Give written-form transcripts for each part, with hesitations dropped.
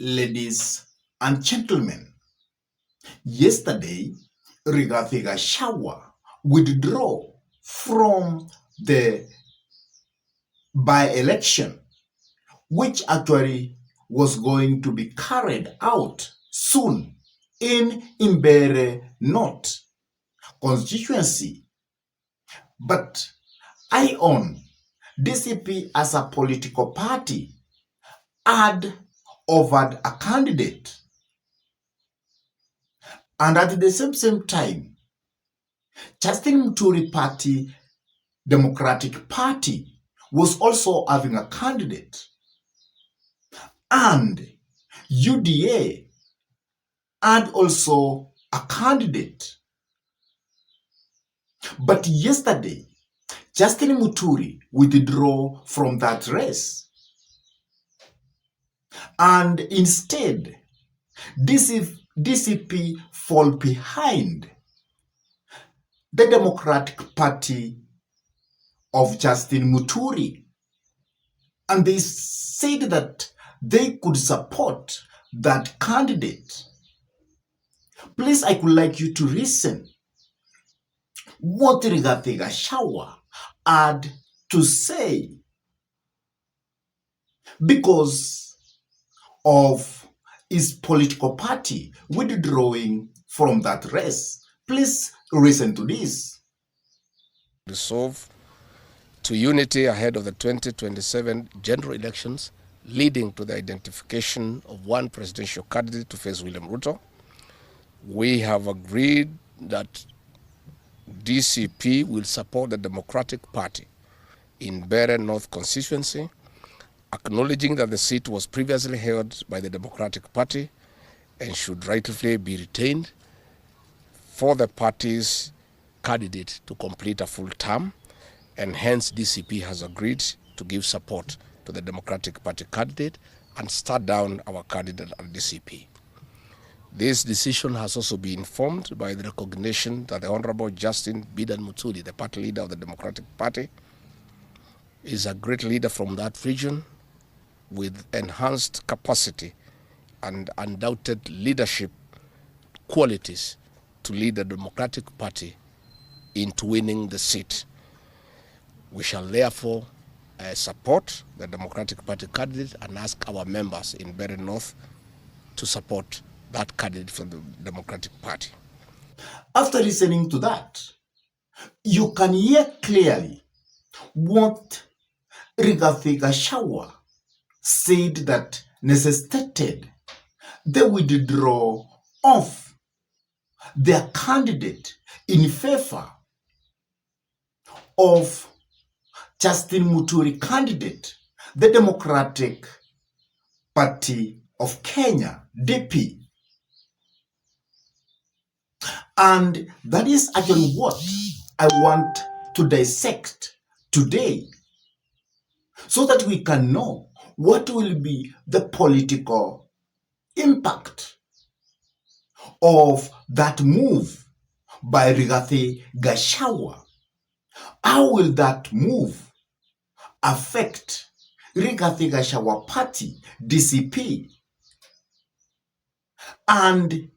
Ladies and gentlemen, yesterday, Rigathi Gachagua withdrew from the by-election, which actually was going to be carried out soon in Mbeere North constituency. But I own DCP as a political party had offered a candidate, and at the same time, Justin Muturi Party, Democratic Party, was also having a candidate, and UDA had also a candidate. But yesterday, Justin Muturi withdrew from that race, and instead, DCP fall behind the Democratic Party of Justin Muturi, and they said that they could support that candidate. Please, I would like you to listen what Rigathi Gachagua had to say because of his political party withdrawing from that race. Please listen to this. Resolve to unity ahead of the 2027 general elections, leading to the identification of one presidential candidate to face William Ruto. We have agreed that DCP will support the Democratic Party in Mbeere North constituency, acknowledging that the seat was previously held by the Democratic Party and should rightfully be retained for the party's candidate to complete a full term, and hence DCP has agreed to give support to the Democratic Party candidate and start down our candidate at DCP. This decision has also been informed by the recognition that the Honorable Justin Bidan Muturi, the party leader of the Democratic Party, is a great leader from that region with enhanced capacity and undoubted leadership qualities to lead the Democratic Party into winning the seat. We shall therefore support the Democratic Party candidate and ask our members in Mbeere North to support that candidate from the Democratic Party. After listening to that, you can hear clearly what Rigathi Gachagua said that necessitated the withdrawal of their candidate in favor of Justin Muturi candidate, the Democratic Party of Kenya, DP. And that is actually what I want to dissect today, so that we can know what will be the political impact of that move by Rigathi Gachagua. How will that move affect Rigathi Gachagua Party, DCP? And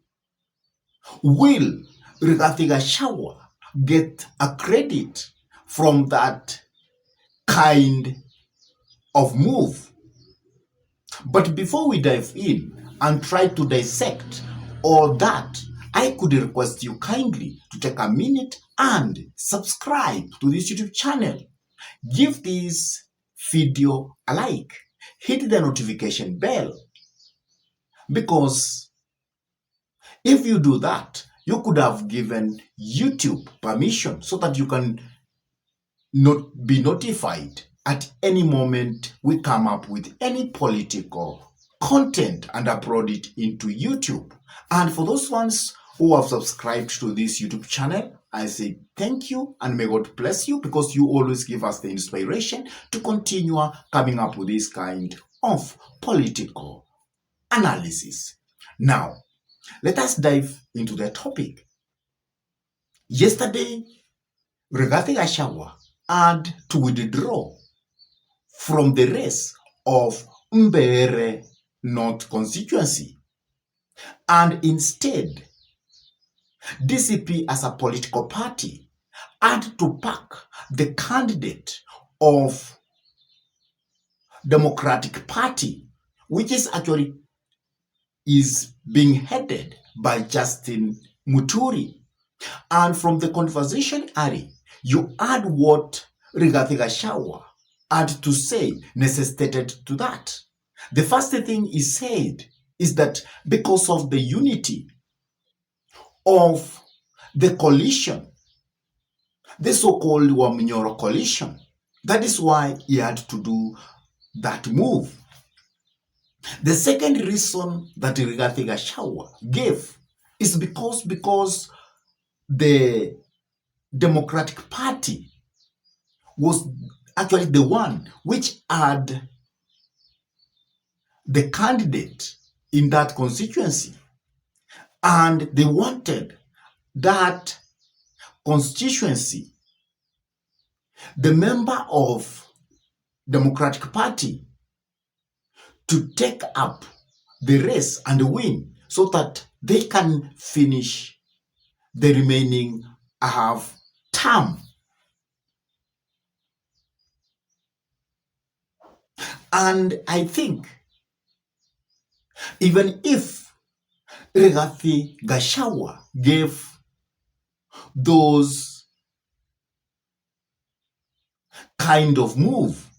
will Rigathi Gachagua get a credit from that kind of move? But before we dive in and try to dissect all that, I could request you kindly to take a minute and subscribe to this YouTube channel. Give this video a like, hit the notification bell, because if you do that, you could have given YouTube permission so that you can be notified at any moment we come up with any political content and upload it into YouTube. And for those ones who have subscribed to this YouTube channel, I say thank you and may God bless you, because you always give us the inspiration to continue coming up with this kind of political analysis. Now, let us dive into the topic. Yesterday, Rigathi Gachagua had to withdraw from the race of Mbeere North constituency. And instead, DCP as a political party had to back the candidate of Democratic Party, which is actually being headed by Justin Muturi. And from the conversation, Ari, you add what Rigathi Gachagua had to say necessitated to that. The first thing he said is that because of the unity of the coalition, the so-called Waminyoro coalition, that is why he had to do that move. The second reason that Rigathi Gachagua gave is because the Democratic Party was actually the one which had the candidate in that constituency, and they wanted that constituency, the member of Democratic Party, to take up the race and win so that they can finish the remaining half term. And I think even if Rigathi Gachagua gave those kind of move,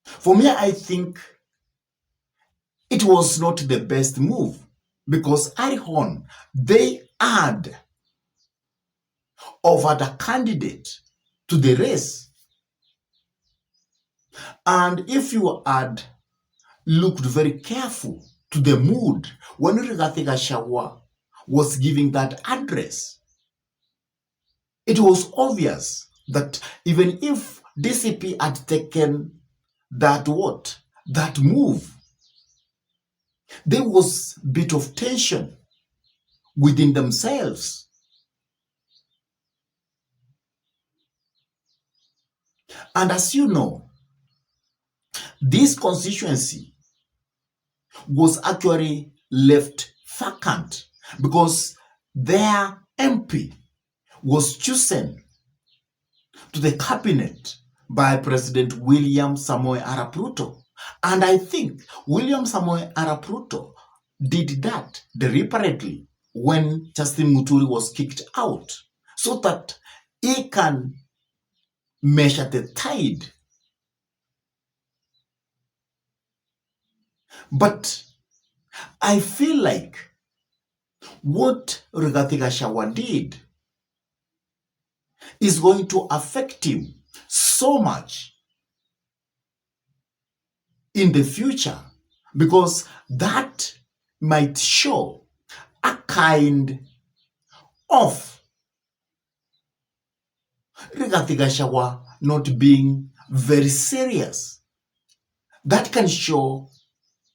for me, I think it was not the best move, because Arihon, they had offered a candidate to the race. And if you had looked very careful to the mood when Rigathi Gachagua was giving that address, it was obvious that even if DCP had taken that move, there was a bit of tension within themselves. And as you know, this constituency was actually left vacant because their MP was chosen to the cabinet by President William Samoei Arap Ruto. And I think William Samoei Arap Ruto did that deliberately when Justin Muturi was kicked out, so that he can measure the tide. But I feel like what Rigathi Gachagua did is going to affect him so much in the future, because that might show a kind of Rigathi Gachagua not being very serious. That can show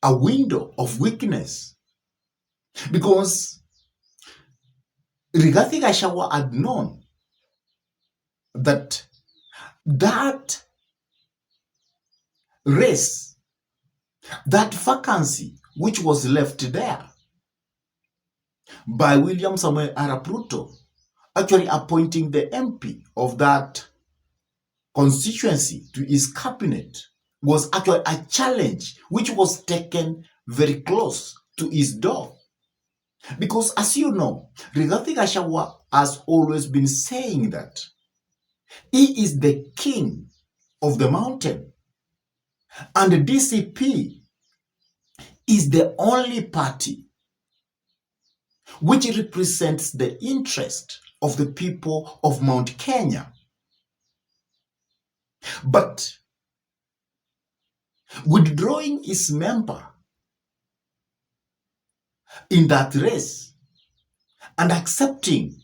a window of weakness, because Rigathi Gachagua had known that race, that vacancy which was left there by William Samoei Arap Ruto, actually appointing the MP of that constituency to his cabinet, was actually a challenge which was taken very close to his door. Because as you know, Rigathi Gachagua has always been saying that he is the king of the mountain, and the DCP is the only party which represents the interest of the people of Mount Kenya. But withdrawing his member in that race and accepting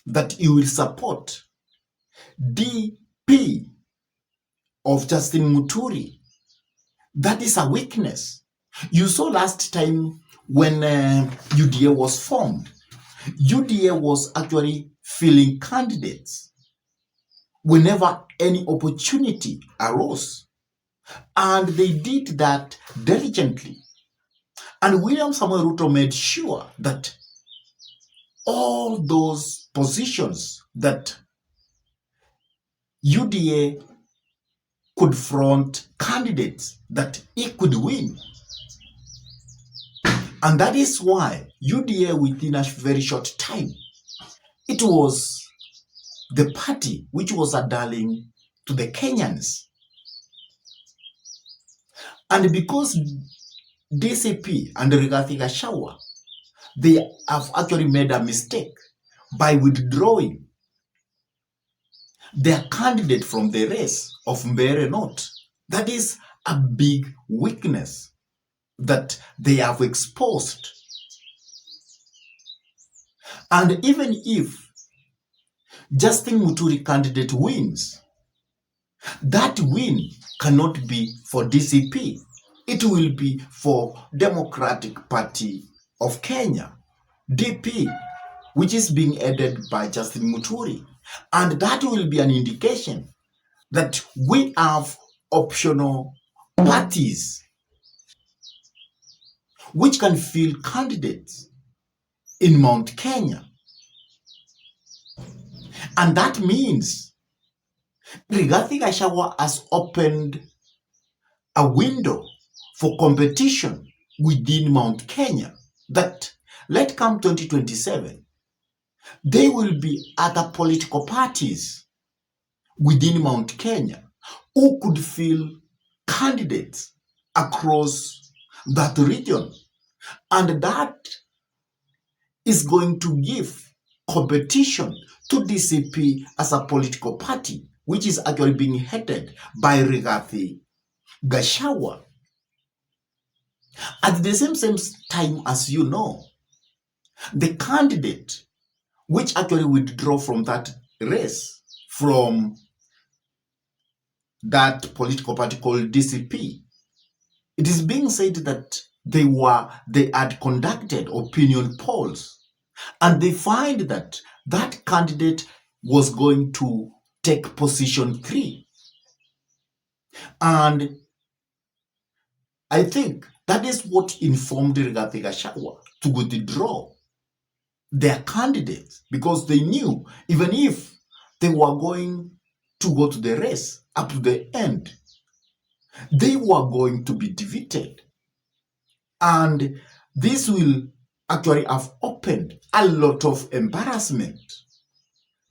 that he will support DP of Justin Muturi, that is a weakness. You saw last time when UDA was formed, UDA was actually filling candidates whenever any opportunity arose. And they did that diligently. And William Samuel Ruto made sure that all those positions that UDA could front candidates that he could win. And that is why UDA, within a very short time, it was the party which was a darling to the Kenyans. And because DCP and Rigathi Gachagua, they have actually made a mistake by withdrawing their candidate from the race of Mbeere North. That is a big weakness that they have exposed. And even if Justin Muturi candidate wins, that win cannot be for DCP. It will be for Democratic Party of Kenya, DP, which is being headed by Justin Muturi. And that will be an indication that we have optional parties which can field candidates in Mount Kenya. And that means Rigathi Gachagua has opened a window for competition within Mount Kenya that let come 2027, there will be other political parties within Mount Kenya who could field candidates across that region. And that is going to give competition to DCP as a political party, which is actually being headed by Rigathi Gachagua. At the same time, as you know, the candidate which actually withdraw from that race, from that political party called DCP, it is being said that they had conducted opinion polls, and they find that that candidate was going to take position 3. And I think that is what informed Rigathi Gachagua to withdraw their candidates, because they knew even if they were going to go to the race up to the end, they were going to be defeated. And this will actually have opened a lot of embarrassment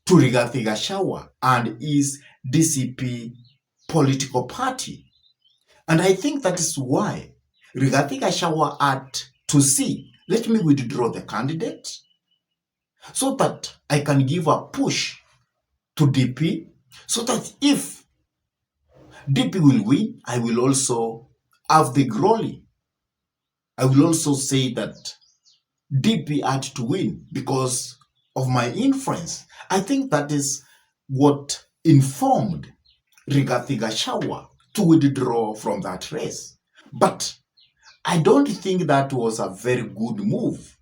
to Rigathi Gachagua and his DCP political party. And I think that is why Rigathi Gachagua had to see, let me withdraw the candidate so that I can give a push to DP, so that if DP will win, I will also have the glory. I will also say that DP had to win because of my influence. I think that is what informed Rigathi Gachagua to withdraw from that race. But I don't think that was a very good move,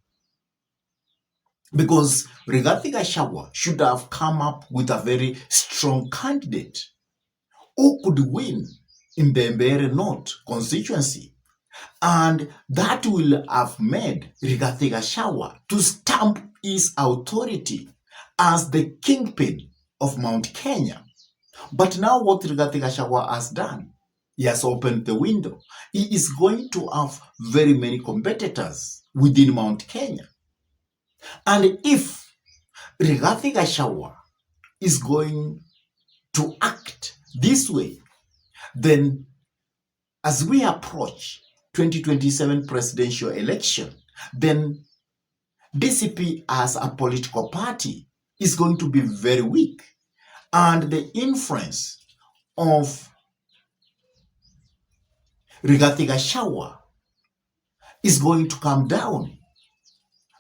because Rigathi Gachagua should have come up with a very strong candidate who could win in the Mbeere North constituency. And that will have made Rigathi Gachagua to stamp his authority as the kingpin of Mount Kenya. But now what Rigathi Gachagua has done, he has opened the window. He is going to have very many competitors within Mount Kenya. And if Rigathi Gachagua is going to act this way, then as we approach 2027 presidential election, then DCP as a political party is going to be very weak, and the influence of Rigathi Gachagua is going to come down,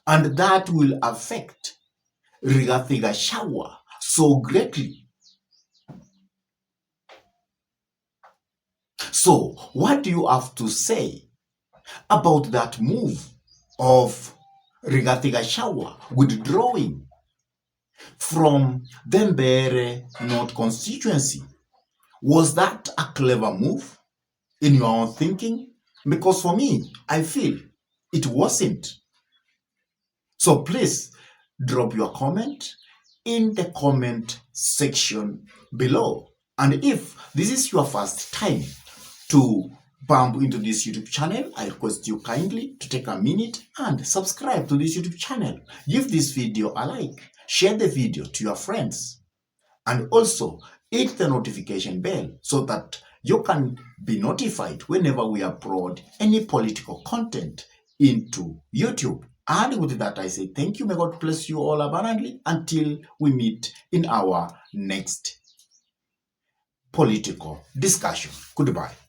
and that will affect Rigathi Gachagua so greatly. So, what do you have to say about that move of Rigathi Gachagua withdrawing from the Mbeere North constituency? Was that a clever move in your own thinking? Because for me, I feel It wasn't. So please drop your comment in the comment section below. And if this is your first time to bump into this YouTube channel, I request you kindly to take a minute and subscribe to this YouTube channel. Give this video a like, share the video to your friends, and also hit the notification bell so that you can be notified whenever we upload any political content into YouTube. And with that, I say thank you. May God bless you all abundantly until we meet in our next political discussion. Goodbye.